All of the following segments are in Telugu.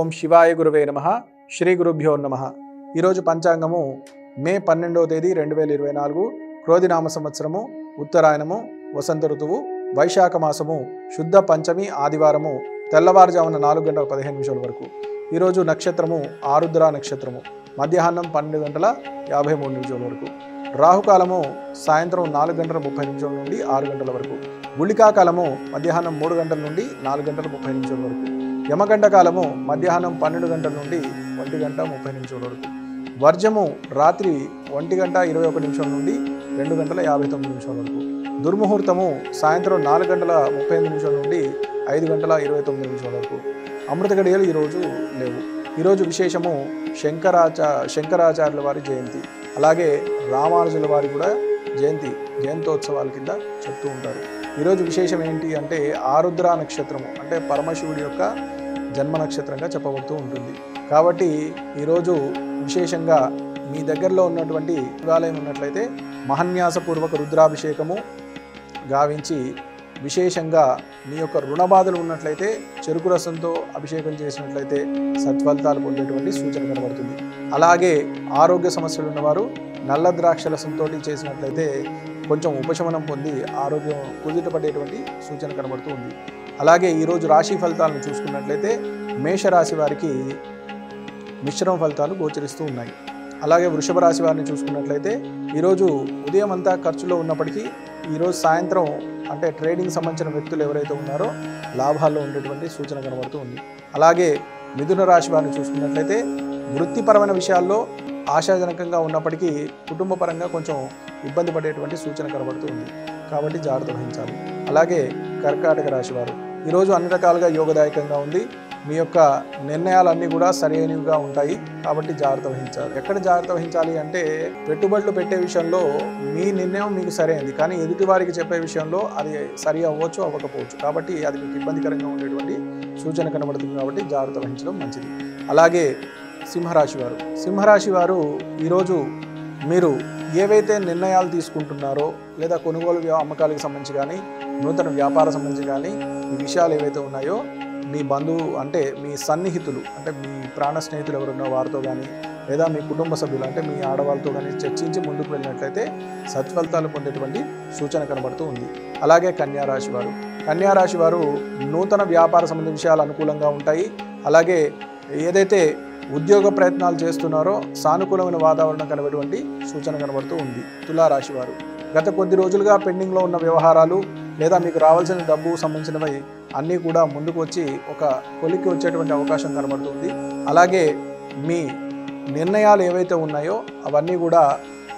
ఓం శివాయ గురువే నమః. శ్రీ గురుభ్యో నమః. ఈరోజు పంచాంగము మే 12వ తేదీ 2024 క్రోధినామ సంవత్సరము, ఉత్తరాయణము, వసంత ఋతువు, వైశాఖ మాసము, శుద్ధ పంచమి ఆదివారము, తెల్లవారుజామున 4:15 వరకు. ఈరోజు నక్షత్రము ఆరుద్ర నక్షత్రము, మధ్యాహ్నం 12:53 వరకు. రాహుకాలము సాయంత్రం 4:30 నుండి 6 గంటల వరకు. గుళికా కాలము మధ్యాహ్నం 3 గంటల నుండి 4:30 వరకు. యమగంట కాలము మధ్యాహ్నం 12 గంటల నుండి 1:30 వరకు. వర్జము రాత్రి 1:21 నుండి 2:59 వరకు. దుర్ముహూర్తము సాయంత్రం 4:35 నుండి 5:29 వరకు. అమృత గడియలు ఈరోజు లేవు. ఈరోజు విశేషము శంకరాచార్యుల వారి జయంతి, అలాగే రామానుజుల వారి కూడా జయంతోత్సవాల కింద చెప్తూ ఉంటారు. ఈరోజు విశేషం ఏంటి అంటే ఆరుద్ర నక్షత్రము, అంటే పరమశివుడి యొక్క జన్మ నక్షత్రంగా చెప్పబడుతూ ఉంటుంది. కాబట్టి ఈరోజు విశేషంగా మీ దగ్గరలో ఉన్నటువంటి శివాలయం ఉన్నట్లయితే మహాన్యాసపూర్వక రుద్రాభిషేకము గావించి, విశేషంగా మీ యొక్క రుణబాధలు ఉన్నట్లయితే చెరుకు రసంతో అభిషేకం చేసినట్లయితే సత్ఫలితాలు పొందేటువంటి సూచన కనబడుతుంది. అలాగే ఆరోగ్య సమస్యలు ఉన్నవారు నల్ల ద్రాక్ష రసంతో చేసినట్లయితే కొంచెం ఉపశమనం పొంది ఆరోగ్యం కుదుటపడేటువంటి సూచన కనబడుతూ ఉంది. అలాగే ఈరోజు రాశి ఫలితాలను చూసుకున్నట్లయితే మేషరాశి వారికి మిశ్రమ ఫలితాలు గోచరిస్తూ ఉన్నాయి. అలాగే వృషభ రాశి వారిని చూసుకున్నట్లయితే ఈరోజు ఉదయం అంతా ఖర్చులో ఉన్నప్పటికీ ఈరోజు సాయంత్రం అంటే ట్రేడింగ్ సంబంధించిన వ్యక్తులు ఎవరైతే ఉన్నారో లాభాల్లో ఉండేటువంటి సూచన కనబడుతూ ఉంది. అలాగే మిథున రాశి వారిని చూసుకున్నట్లయితే వృత్తిపరమైన విషయాల్లో ఆశాజనకంగా ఉన్నప్పటికీ కుటుంబ పరంగా కొంచెం ఇబ్బంది పడేటువంటి సూచన కనబడుతూ ఉంది. కాబట్టి జాగ్రత్త వహించాలి. అలాగే కర్కాటక రాశి వారు ఈరోజు అన్ని రకాలుగా యోగదాయకంగా ఉంది. మీ యొక్క నిర్ణయాలన్నీ కూడా సరైనవిగా ఉంటాయి. కాబట్టి జాగ్రత్త వహించాలి. ఎక్కడ జాగ్రత్త వహించాలి అంటే పెట్టుబడులు పెట్టే విషయంలో మీ నిర్ణయం మీకు సరైనది, కానీ ఎదుటి వారికి చెప్పే విషయంలో అది సరి అవ్వచ్చు, అవ్వకపోవచ్చు. కాబట్టి అది మీకు ఇబ్బందికరంగా ఉండేటువంటి సూచన కనబడుతుంది. కాబట్టి జాగ్రత్త వహించడం మంచిది. అలాగే సింహరాశి వారు ఈరోజు మీరు ఏవైతే నిర్ణయాలు తీసుకుంటున్నారో, లేదా కొనుగోలు అమ్మకాలకు సంబంధించి కానీ, నూతన వ్యాపార సంబంధించి కానీ, ఈ విషయాలు ఏవైతే ఉన్నాయో మీ బంధువు అంటే మీ సన్నిహితులు అంటే మీ ప్రాణ స్నేహితులు ఎవరున్నా వారితో కానీ, లేదా మీ కుటుంబ సభ్యులు అంటే మీ ఆడవాళ్ళతో కానీ చర్చించి ముందుకు వెళ్ళినట్లయితే సత్ఫలితాలు పొందేటువంటి సూచన కనబడుతూ ఉంది. అలాగే కన్యారాశి వారు నూతన వ్యాపార సంబంధించిన విషయాలు అనుకూలంగా ఉంటాయి. అలాగే ఏదైతే ఉద్యోగ ప్రయత్నాలు చేస్తున్నారో సానుకూలమైన వాతావరణం కనబడేటువంటి సూచన కనబడుతూ ఉంది. తులారాశి వారు గత కొద్ది రోజులుగా పెండింగ్లో ఉన్న వ్యవహారాలు లేదా మీకు రావాల్సిన డబ్బు సంబంధించినవి అన్నీ కూడా ముందుకు వచ్చి ఒక కొలిక్కి వచ్చేటువంటి అవకాశం కనబడుతుంది. అలాగే మీ నిర్ణయాలు ఏవైతే ఉన్నాయో అవన్నీ కూడా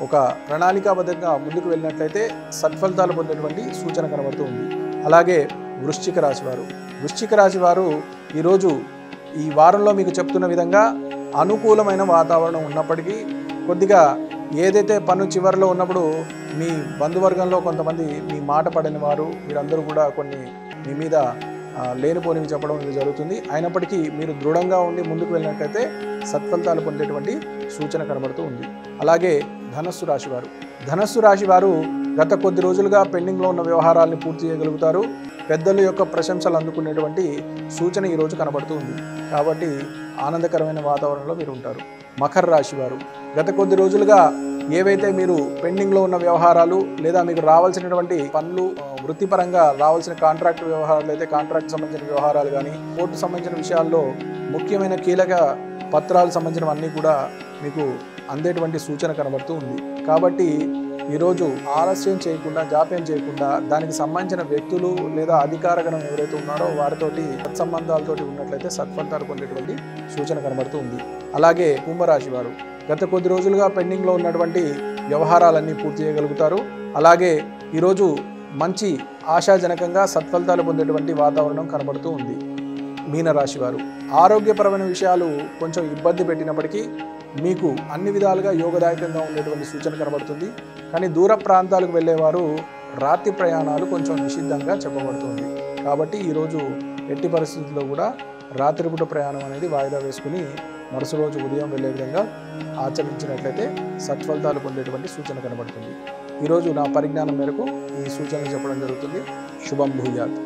ఒక ప్రణాళికాబద్ధంగా ముందుకు వెళ్ళినట్లయితే సత్ఫలితాలు పొందేటువంటి సూచన కనబడుతూ ఉంది. అలాగే వృశ్చిక రాశి వారు ఈరోజు ఈ వారంలో మీకు చెప్తున్న విధంగా అనుకూలమైన వాతావరణం ఉన్నప్పటికీ కొద్దిగా ఏదైతే పన్ను చివరిలో ఉన్నప్పుడు మీ బంధువర్గంలో కొంతమంది మీ మాట పడని వారు వీరందరూ కూడా కొన్ని మీ మీద లేనిపోనివి చెప్పడం ఇది జరుగుతుంది. అయినప్పటికీ మీరు దృఢంగా ఉండి ముందుకు వెళ్ళినట్లయితే సత్ఫలితాలు పొందేటువంటి సూచన కనబడుతూ ఉంది. అలాగే ధనస్సు రాశి వారు గత కొద్ది రోజులుగా పెండింగ్లో ఉన్న వ్యవహారాలను పూర్తి చేయగలుగుతారు. పెద్దల యొక్క ప్రశంసలు అందుకునేటువంటి సూచన ఈరోజు కనబడుతూ ఉంది. కాబట్టి ఆనందకరమైన వాతావరణంలో మీరు ఉంటారు. మకర రాశి వారు గత కొద్ది రోజులుగా ఏవైతే మీరు పెండింగ్లో ఉన్న వ్యవహారాలు లేదా మీకు రావాల్సినటువంటి పనులు, వృత్తిపరంగా రావాల్సిన కాంట్రాక్ట్ వ్యవహారాలు అయితే కాంట్రాక్ట్ సంబంధించిన వ్యవహారాలు కానీ, కోర్టు సంబంధించిన విషయాల్లో ముఖ్యమైన కీలక పత్రాలు సంబంధించినవన్నీ కూడా మీకు అందేటువంటి సూచన కనబడుతూ ఉంది. కాబట్టి ఈరోజు ఆలస్యం చేయకుండా, జాప్యం చేయకుండా దానికి సంబంధించిన వ్యక్తులు లేదా అధికారగణం ఎవరైతే ఉన్నారో వారితోటి సత్సంబంధాలతోటి ఉన్నట్లయితే సత్ఫలితాలు పొందేటువంటి సూచన కనబడుతూ ఉంది. అలాగే కుంభరాశి వారు గత కొద్ది రోజులుగా పెండింగ్లో ఉన్నటువంటి వ్యవహారాలన్నీ పూర్తి చేయగలుగుతారు. అలాగే ఈరోజు మంచి ఆశాజనకంగా సత్ఫలితాలు పొందేటువంటి వాతావరణం కనబడుతూ ఉంది. మీనరాశి వారు ఆరోగ్యపరమైన విషయాలు కొంచెం ఇబ్బంది పెట్టినప్పటికీ మీకు అన్ని విధాలుగా యోగదాయకంగా ఉండేటువంటి సూచన కనబడుతుంది. కానీ దూర ప్రాంతాలకు వెళ్ళేవారు రాత్రి ప్రయాణాలు కొంచెం నిషిద్ధంగా చెప్పబడుతుంది. కాబట్టి ఈరోజు ఎట్టి పరిస్థితుల్లో కూడా రాత్రిపూట ప్రయాణం అనేది వాయిదా వేసుకుని మరుసటి రోజు ఉదయం వెళ్ళే విధంగా ఆచరించినట్లయితే సత్ఫలితాలు పొందేటువంటి సూచన కనబడుతుంది. ఈరోజు నా పరిజ్ఞానం మేరకు ఈ సూచనలు చెప్పడం జరుగుతుంది. శుభం భూయాత్.